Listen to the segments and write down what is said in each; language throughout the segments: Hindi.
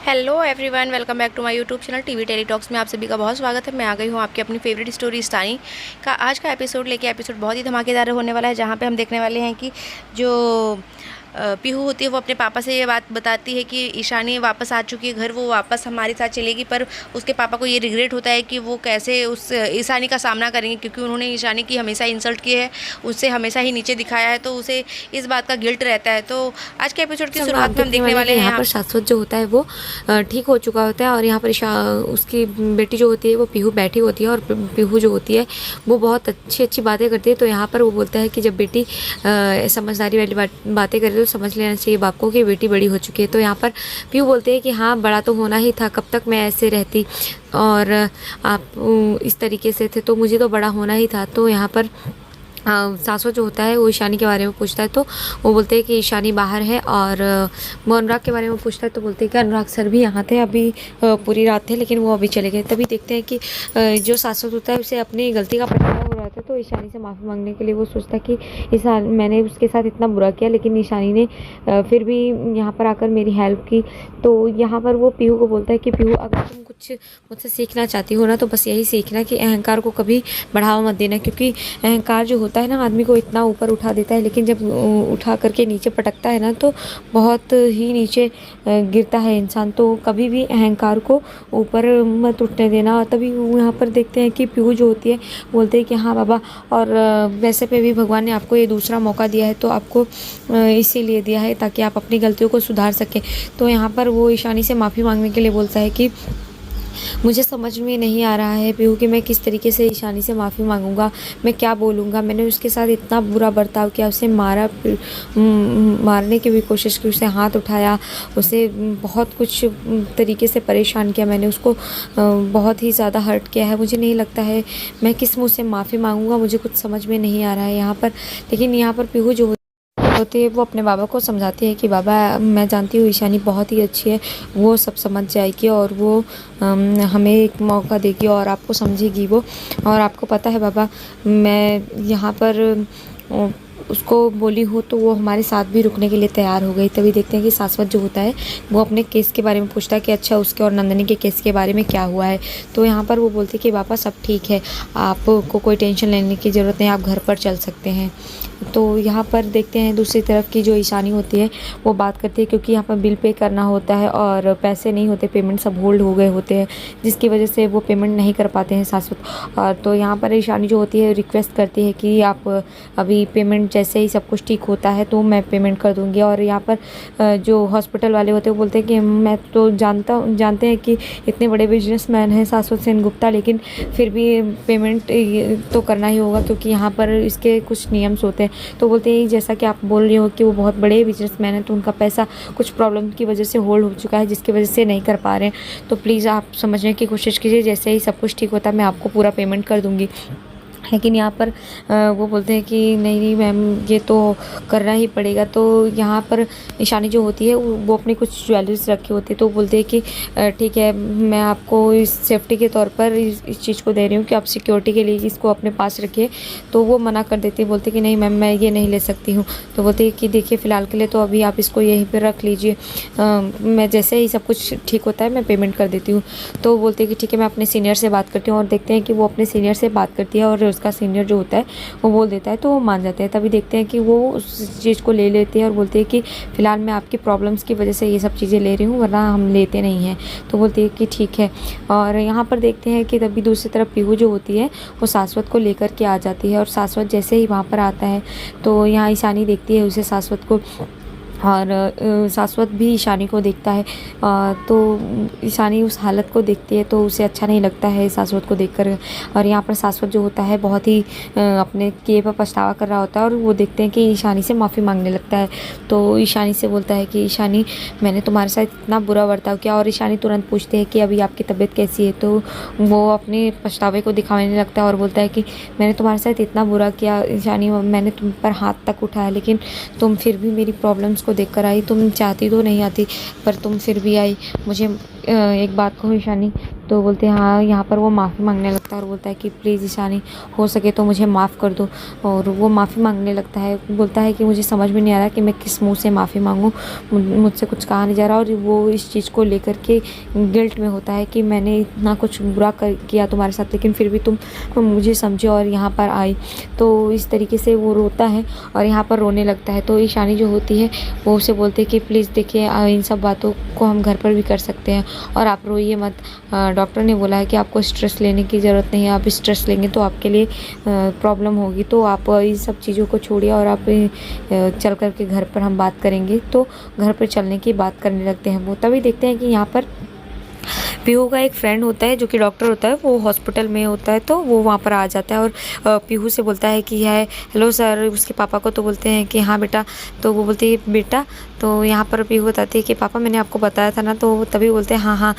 Hello everyone, welcome back to my YouTube channel TV Tele Talks में आप सभी का बहुत स्वागत है। मैं आ गई हूँ आपकी अपनी फेवरेट स्टोरी ईशानी का आज का एपिसोड लेके। एपिसोड बहुत ही धमाकेदार होने वाला है, जहाँ पे हम देखने वाले हैं कि जो पीहू होती है वो अपने पापा से ये बात बताती है कि ईशानी वापस आ चुकी है घर, वो वापस हमारे साथ चलेगी। पर उसके पापा को ये रिग्रेट होता है कि वो कैसे उस ईशानी का सामना करेंगे, क्योंकि उन्होंने ईशानी की हमेशा इंसल्ट की है, उससे हमेशा ही नीचे दिखाया है, तो उसे इस बात का गिल्ट रहता है। तो आज के एपिसोड की शुरुआत में हम देखने वाले हैं यहाँ पर शाश्वत जो होता है वो ठीक हो चुका होता है, और यहाँ पर उसकी बेटी जो होती है वो पीहू बैठी होती है, और पीहू जो होती है वो बहुत अच्छी अच्छी बातें करती है। तो यहाँ पर वो बोलता है कि जब बेटी समझदारी वाली बातें करे तो समझ लेना चाहिए बाप को कि बेटी बड़ी हो चुकी है। तो यहाँ पर पीहू बोलते हैं कि हाँ, बड़ा तो होना ही था, कब तक मैं ऐसे रहती और आप इस तरीके से थे, तो मुझे तो बड़ा होना ही था। तो यहाँ पर शाश्वत जो होता है वो ईशानी के बारे में पूछता है, तो वो बोलते हैं कि ईशानी बाहर है, और वो अनुराग के बारे में पूछता है तो बोलते हैं कि अनुराग सर भी यहाँ थे, अभी पूरी रात थे लेकिन वो अभी चले गए। तभी देखते हैं कि जो शाश्वत होता है उसे अपनी गलती का पछतावा हो रहा था, तो ईशानी से माफ़ी मांगने के लिए वो सोचता है कि मैंने उसके साथ इतना बुरा किया, लेकिन ईशानी ने फिर भी यहाँ पर आकर मेरी हेल्प की। तो यहाँ पर वो पीहू को बोलता है कि पीहू, अगर तुम कुछ मुझसे सीखना चाहती हो ना, तो बस यही सीखना कि अहंकार को कभी बढ़ावा मत देना, क्योंकि अहंकार जो होता है ना आदमी को इतना ऊपर उठा देता है, लेकिन जब उठा करके नीचे पटकता है ना तो बहुत ही नीचे गिरता है इंसान। तो कभी भी अहंकार को ऊपर मत उठने देना। तभी यहाँ पर देखते हैं कि पीहू जो होती है बोलते हैं कि हाँ बाबा, और वैसे पे भी भगवान ने आपको ये दूसरा मौका दिया है, तो आपको इसीलिए दिया है ताकि आप अपनी गलतियों को सुधार सकें। तो यहाँ पर वो ईशानी से माफ़ी मांगने के लिए बोलता है कि मुझे समझ में नहीं आ रहा है पीहू कि मैं किस तरीके से ईशानी से माफ़ी मांगूंगा, मैं क्या बोलूँगा। मैंने उसके साथ इतना बुरा बर्ताव किया, उसे मारने की भी कोशिश की, उसे हाथ उठाया, उसे बहुत कुछ तरीके से परेशान किया, मैंने उसको बहुत ही ज़्यादा हर्ट किया है। मुझे नहीं लगता है मैं किस मुँह से माफ़ी मांगूंगा, मुझे कुछ समझ में नहीं आ रहा है यहाँ पर। लेकिन यहाँ पर पीहू जो होती है वो अपने बाबा को समझाती है कि बाबा, मैं जानती हूँ ईशानी बहुत ही अच्छी है, वो सब समझ जाएगी और वो हमें एक मौका देगी और आपको समझेगी वो। और आपको पता है बाबा, मैं यहाँ पर उसको बोली हूँ तो वो हमारे साथ भी रुकने के लिए तैयार हो गई। तभी देखते हैं कि शाश्वत जो होता है वो अपने केस के बारे में पूछता है कि अच्छा, उसके और नंदनी के केस के बारे में क्या हुआ है। तो यहाँ पर वो बोलती है कि पापा सब ठीक है, आपको कोई टेंशन लेने की ज़रूरत नहीं, आप घर पर चल सकते हैं। तो यहाँ पर देखते हैं दूसरी तरफ की जो ईशानी होती है वो बात करती है, क्योंकि यहाँ पर बिल पे करना होता है और पैसे नहीं होते, पेमेंट सब होल्ड हो गए होते हैं, जिसकी वजह से वो पेमेंट नहीं कर पाते हैं शाश्वत। और तो यहाँ पर ईशानी जो होती है रिक्वेस्ट करती है कि आप अभी पेमेंट जैसे ही सब कुछ ठीक होता है तो मैं पेमेंट कर दूँगी। और यहाँ पर जो हॉस्पिटल वाले होते हैं वो बोलते हैं कि मैं तो जानते हैं कि इतने बड़े बिजनेसमैन हैं शाश्वत सेन गुप्ता, लेकिन फिर भी पेमेंट तो करना ही होगा, क्योंकि यहाँ पर इसके कुछ नियम्स होते हैं। तो बोलते हैं जैसा कि आप बोल रहे हो कि वो बहुत बड़े बिजनेसमैन हैं, तो उनका पैसा कुछ प्रॉब्लम की वजह से होल्ड हो चुका है, जिसकी वजह से नहीं कर पा रहे हैं। तो प्लीज़ आप समझने की कोशिश कीजिए, जैसे ही सब कुछ ठीक होता है मैं आपको पूरा पेमेंट कर दूँगी। लेकिन यहाँ पर वो बोलते हैं कि नहीं नहीं मैम, ये तो करना ही पड़ेगा। तो यहाँ पर ईशानी जो होती है वो अपनी कुछ ज्वेलरीज रखी होती है, तो बोलते हैं कि ठीक है, मैं आपको इस सेफ्टी के तौर पर इस चीज़ को दे रही हूँ कि आप सिक्योरिटी के लिए इसको अपने पास रखिए। तो वो मना कर देती है, बोलते कि नहीं मैम, मैं ये नहीं ले सकती हूँ। तो बोलते हैं कि देखिए फ़िलहाल के लिए तो अभी आप इसको यहीं पर रख लीजिए, मैं जैसे ही सब कुछ ठीक होता है मैं पेमेंट कर देती हूँ। तो बोलते हैं कि ठीक है, मैं अपने सीनियर से बात करती हूँ। और देखते हैं कि वो अपने सीनियर से बात करती है और उसका सीनियर जो होता है वो बोल देता है, तो वो मान जाते हैं। तभी देखते हैं कि वो उस चीज़ को ले लेते हैं और बोलते हैं कि फ़िलहाल मैं आपकी प्रॉब्लम्स की वजह से ये सब चीज़ें ले रही हूँ, वरना हम लेते नहीं हैं। तो बोलते हैं कि ठीक है। और यहाँ पर देखते हैं कि तभी दूसरी तरफ पीहू जो होती है वो शाश्वत को लेकर के आ जाती है, और शाश्वत जैसे ही वहाँ पर आता है तो यहाँ ईशानी देखती है उसे, शाश्वत को, और शाश्वत भी ईशानी को देखता है। तो ईशानी उस हालत को देखती है तो उसे अच्छा नहीं लगता है शाश्वत को देखकर। और यहाँ पर शाश्वत जो होता है बहुत ही अपने किए पर पछतावा कर रहा होता है, और वो देखते हैं कि ईशानी से माफ़ी मांगने लगता है। तो ईशानी से बोलता है कि ईशानी, मैंने तुम्हारे साथ इतना बुरा बर्ताव किया। और ईशानी तुरंत पूछते हैं कि अभी आपकी तबीयत कैसी है। तो वो अपने पछतावे को दिखाने लगता है और बोलता है कि मैंने तुम्हारे साथ इतना बुरा किया ईशानी, मैंने तुम पर हाथ तक उठाया, लेकिन तुम फिर भी मेरी प्रॉब्लम्स को देख कर आई। तुम चाहती तो नहीं आती, पर तुम फिर भी आई। मुझे एक बात कहूँ ईशानी, तो बोलते हैं हाँ। यहाँ पर वो माफ़ी मांगने लगता है और बोलता है कि प्लीज़ ईशानी, हो सके तो मुझे माफ़ कर दो। और वो माफ़ी मांगने लगता है, बोलता है कि मुझे समझ में नहीं आ रहा कि मैं किस मुंह से माफ़ी मांगूँ, मुझसे कुछ कहा नहीं जा रहा। और वो इस चीज़ को लेकर के गिल्ट में होता है कि मैंने इतना कुछ बुरा किया तुम्हारे साथ, लेकिन फिर भी तुम मुझे समझे और यहाँ पर आई। तो इस तरीके से वो रोता है और यहाँ पर रोने लगता है। तो ईशानी जो होती है वो उसे बोलते हैं कि प्लीज़ देखिए, इन सब बातों को हम घर पर भी कर सकते हैं और आप रोइए मत। डॉक्टर ने बोला है कि आपको स्ट्रेस लेने की ज़रूरत नहीं है, आप स्ट्रेस लेंगे तो आपके लिए प्रॉब्लम होगी। तो आप इन सब चीज़ों को छोड़िए और आप चल कर के घर पर हम बात करेंगे। तो घर पर चलने की बात करने लगते हैं वो। तभी देखते हैं कि यहाँ पर पीहू का एक फ्रेंड होता है जो कि डॉक्टर होता है, वो हॉस्पिटल में होता है। तो वो वहाँ पर आ जाता है और पीहू से बोलता है कि है हेलो सर, उसके पापा को। तो बोलते हैं कि हाँ बेटा। तो वो बोलती है बेटा। तो यहाँ पर पीहू बताती है कि पापा मैंने आपको बताया था ना। तो तभी बोलते हैं हाँ हाँ,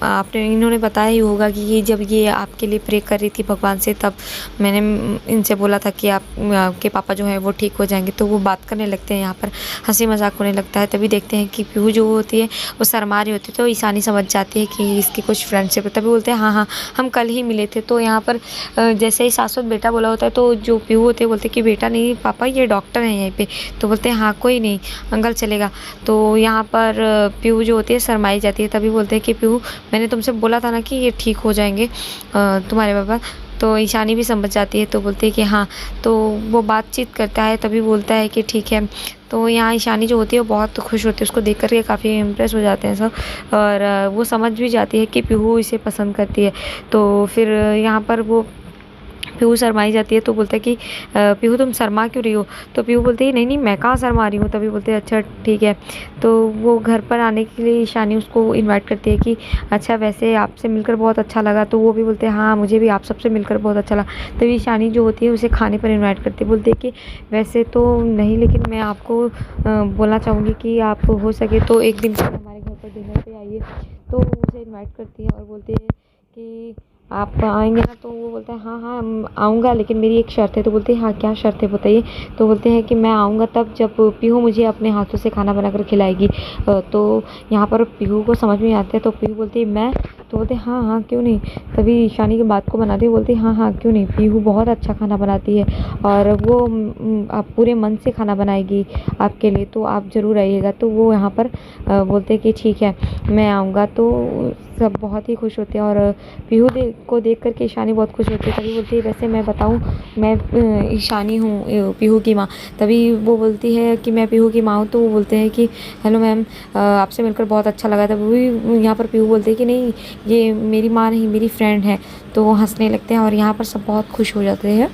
आपने इन्होंने बताया ही होगा कि जब ये आपके लिए प्रे कर रही थी भगवान से, तब मैंने इनसे बोला था कि आपके पापा जो है वो ठीक हो जाएंगे। तो वो बात करने लगते हैं, यहाँ पर हंसी मजाक होने लगता है। तभी देखते हैं कि पीहू जो होती है वो शर्मा रही होती है। तो ईशानी समझ जाती है कि इसकी कुछ फ्रेंडशिप है। तभी बोलते हैं हाँ हाँ, हम कल ही मिले थे। तो यहाँ पर जैसे ही शाश्वत बेटा बोला होता है, तो जो पीहू होते हैं बोलते हैं कि बेटा नहीं पापा, ये डॉक्टर हैं यहीं पे। तो बोलते हैं हाँ कोई नहीं अंकल चलेगा। तो यहाँ पर पीहू जो होती है शर्माई जाती है। तभी बोलते हैं कि पीहू, मैंने तुमसे बोला था ना कि ये ठीक हो जाएंगे तुम्हारे पापा। तो ईशानी भी समझ जाती है। तो बोलते हैं कि हाँ। तो वो बातचीत करता है। तभी बोलता है कि ठीक है। तो यहाँ ईशानी जो होती है वो बहुत खुश होती है, उसको देख कर के काफ़ी इम्प्रेस हो जाते हैं सब। और वो समझ भी जाती है कि पीहू इसे पसंद करती है। तो फिर यहाँ पर वो पीहू शर्माई जाती है। तो बोलता है कि पीहू तुम शर्मा क्यों रही हो। तो पीहू बोलती है नहीं नहीं, मैं कहाँ शर्मा रही हूँ। तभी बोलते हैं अच्छा ठीक है। तो वो घर पर आने के लिए ईशानी उसको इनवाइट करती है कि अच्छा वैसे आपसे मिलकर बहुत अच्छा लगा। तो वो भी बोलते हैं हाँ मुझे भी आप सबसे मिलकर बहुत अच्छा लगा। तभी ईशानी जो होती है उसे खाने पर इन्वाइट करती है। बोलती है कि वैसे तो नहीं, लेकिन मैं आपको बोलना चाहूँगी कि आप हो सके तो एक दिन पर हमारे घर पर डिनर पर आइए। तो वो उसे इन्वाइट करती है और बोलती है कि आप आएंगे ना। तो वो बोलता है हाँ हाँ आऊँगा, लेकिन मेरी एक शर्त है। तो बोलते हैं हाँ क्या शर्त है बताइए। तो बोलते हैं कि मैं आऊँगा तब जब पीहू मुझे अपने हाथों से खाना बनाकर खिलाएगी। तो यहाँ पर पीहू को समझ में नहीं आता है। तो पीहू बोलती है मैं। तो बोलते हैं हाँ हाँ क्यों नहीं। तभी ईशानी की बात को बनाती है, बोलती है हाँ हाँ क्यों नहीं, पीहू बहुत अच्छा खाना बनाती है और वो आप पूरे मन से खाना बनाएगी आपके लिए, तो आप ज़रूर आइएगा। तो वो यहाँ पर बोलते हैं कि ठीक है मैं आऊँगा। तो सब बहुत ही खुश होते हैं और पीहू को देख कर के ईशानी बहुत खुश होती है। तभी बोलती है वैसे मैं बताऊँ, मैं ईशानी हूँ पीहू की माँ। तभी वो बोलती है कि मैं पीहू की माँ हूँ। तो वो बोलते हैं कि हेलो मैम, आपसे मिलकर बहुत अच्छा लगा। तब भी यहाँ पर पीहू बोलते हैं कि नहीं ये मेरी माँ नहीं, मेरी फ्रेंड है। तो वो हंसने लगते हैं और यहाँ पर सब बहुत खुश हो जाते हैं।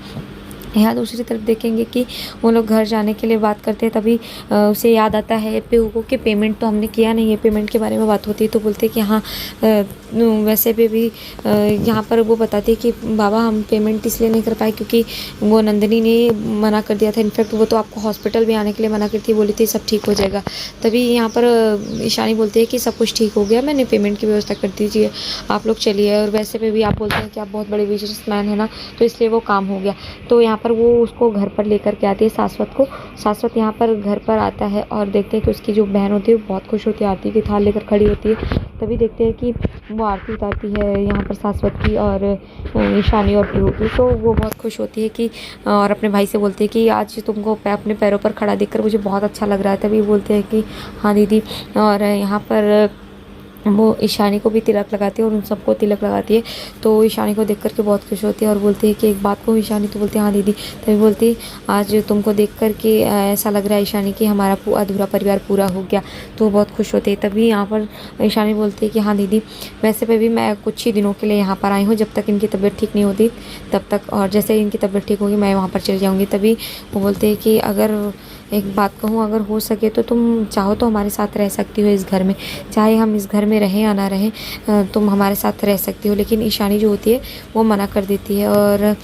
यहाँ दूसरी तरफ देखेंगे कि वो लोग घर जाने के लिए बात करते हैं। तभी उसे याद आता है पीहू को कि पेमेंट तो हमने किया नहीं है। पेमेंट के बारे में बात होती है। तो बोलते हैं कि हाँ वैसे भी यहाँ पर वो बताती है कि बाबा हम पेमेंट इसलिए नहीं कर पाए क्योंकि वो नंदिनी ने मना कर दिया था। इनफैक्ट वो तो आपको हॉस्पिटल भी आने के लिए मना करती, बोली थी सब ठीक हो जाएगा। तभी यहाँ पर ईशानी बोलती है कि सब कुछ ठीक हो गया, मैंने पेमेंट की व्यवस्था कर दीजिए, आप लोग चलिए। और वैसे पे भी आप बोलते हैं कि आप बहुत बड़े बिजनेसमैन है ना, तो इसलिए वो काम हो गया। तो यहाँ पर वो उसको घर पर लेकर के आती है शाश्वत को। शाश्वत यहाँ पर घर पर आता है और देखते हैं कि उसकी जो बहन होती है वो बहुत खुश होती है, आरती की थाल लेकर खड़ी होती है। तभी देखते हैं कि वो आरती उतारती है यहाँ पर शाश्वत की और ईशानी और पीहू की। तो वो बहुत खुश होती है कि और अपने भाई से बोलती है कि आज तुमको अपने पैरों पर खड़ा देखकर मुझे बहुत अच्छा लग रहा है। तभी बोलते हैं कि हाँ दीदी। और यहाँ पर वो ईशानी को भी तिलक लगाती है और उन सबको तिलक लगाती है। तो ईशानी को देख करके बहुत खुश होती है और बोलती है कि एक बात को ईशानी। तो बोलती है हाँ दीदी। तभी बोलती आज तुमको देख कर के ऐसा लग रहा है ईशानी कि हमारा अधूरा परिवार पूरा हो गया। तो वो बहुत खुश होती है। तभी यहाँ पर ईशानी बोलती है कि हाँ दीदी वैसे पे भी मैं कुछ ही दिनों के लिए यहाँ पर आई हूँ, जब तक इनकी तबीयत ठीक नहीं होती तब तक, और जैसे ही इनकी तबीयत ठीक होगी मैं वहाँ पर चली जाऊँगी। तभी वो बोलते हैं कि अगर एक बात कहूँ, अगर हो सके तो तुम चाहो तो हमारे साथ रह सकती हो इस घर में, चाहे हम इस घर में रहें या ना रहें तुम हमारे साथ रह सकती हो। लेकिन ईशानी जो होती है वो मना कर देती है। और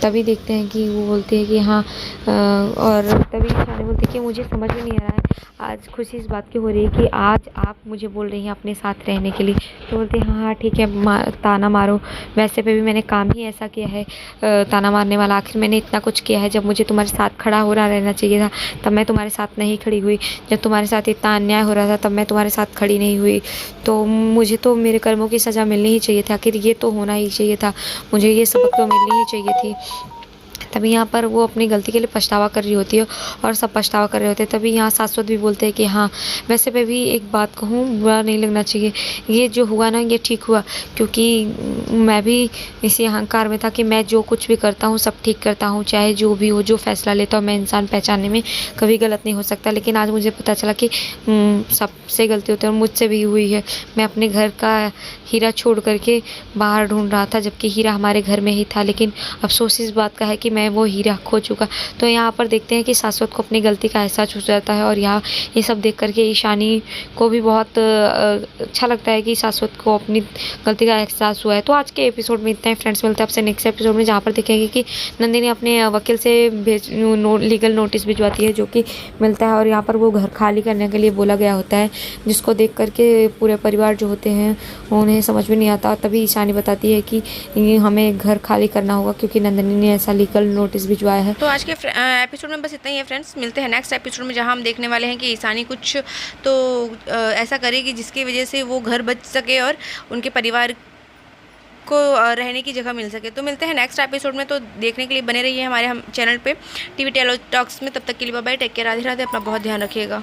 तभी देखते हैं कि वो बोलती है कि हाँ और तभी ईशानी बोलती है कि मुझे समझ में नहीं आ रहा है आज खुशी इस बात की हो रही है कि आज आप मुझे बोल रही हैं अपने साथ रहने के लिए। तो बोलते हैं हाँ हाँ ठीक है, ताना मारो, वैसे पे भी मैंने काम ही ऐसा किया है, ताना मारने वाला। आखिर मैंने इतना कुछ किया है, जब मुझे तुम्हारे साथ खड़ा हो रहा रहना चाहिए था तब मैं तुम्हारे साथ नहीं खड़ी हुई, जब तुम्हारे साथ इतना अन्याय हो रहा था तब मैं तुम्हारे साथ खड़ी नहीं हुई। तो मुझे तो मेरे कर्मों की सज़ा मिलनी ही चाहिए थी, आखिर ये तो होना ही चाहिए था, मुझे ये सबक तो मिलनी ही चाहिए थी। तभी यहाँ पर वो अपनी गलती के लिए पछतावा कर रही होती है और सब पछतावा कर रहे होते हैं। तभी यहाँ शाश्वत भी बोलते हैं कि हाँ वैसे पे भी एक बात कहूँ, बुरा नहीं लगना चाहिए, ये जो हुआ ना ये ठीक हुआ, क्योंकि मैं भी इसी अहंकार में था कि मैं जो कुछ भी करता हूँ सब ठीक करता हूँ, चाहे जो भी हो, जो फैसला लेता हूँ मैं इंसान पहचानने में कभी गलत नहीं हो सकता। लेकिन आज मुझे पता चला कि सबसे गलती होती है और मुझसे भी हुई है। मैं अपने घर का हीरा छोड़ करके बाहर ढूंढ रहा था, जबकि हीरा हमारे घर में ही था, लेकिन अफसोस इस बात का है कि मैं वो हीरा खो चुका। तो यहाँ पर देखते हैं कि शाश्वत को अपनी गलती का एहसास हो जाता है और यहाँ ये सब देख करके ईशानी को भी बहुत अच्छा लगता है कि शाश्वत को अपनी गलती का एहसास हुआ है। तो आज के एपिसोड में इतना ही फ्रेंड्स, मिलते हैं आपसे नेक्स्ट एपिसोड में, जहाँ पर देखेंगे कि नंदिनी अपने वकील से लीगल नोटिस भिजवाती है जो कि मिलता है और यहाँ पर वो घर खाली करने के लिए बोला गया होता है, जिसको देख करके पूरे परिवार जो होते हैं उन्हें समझ में नहीं आता। तभी ईशानी बताती है कि हमें घर खाली करना होगा क्योंकि नंदिनी ने ऐसा लीगल नोटिस भिजवाया है। तो आज के एपिसोड में बस इतना ही है फ्रेंड्स, मिलते हैं नेक्स्ट एपिसोड में, जहां हम देखने वाले हैं कि ईशानी कुछ तो ऐसा करेगी जिसकी वजह से वो घर बच सके और उनके परिवार को रहने की जगह मिल सके। तो मिलते हैं नेक्स्ट एपिसोड में, तो देखने के लिए बने रहिए हमारे चैनल पे टीवी टेली टॉक्स में। तब तक के लिए bye bye, take care, Radhe Radhe, अपना बहुत ध्यान रखिएगा।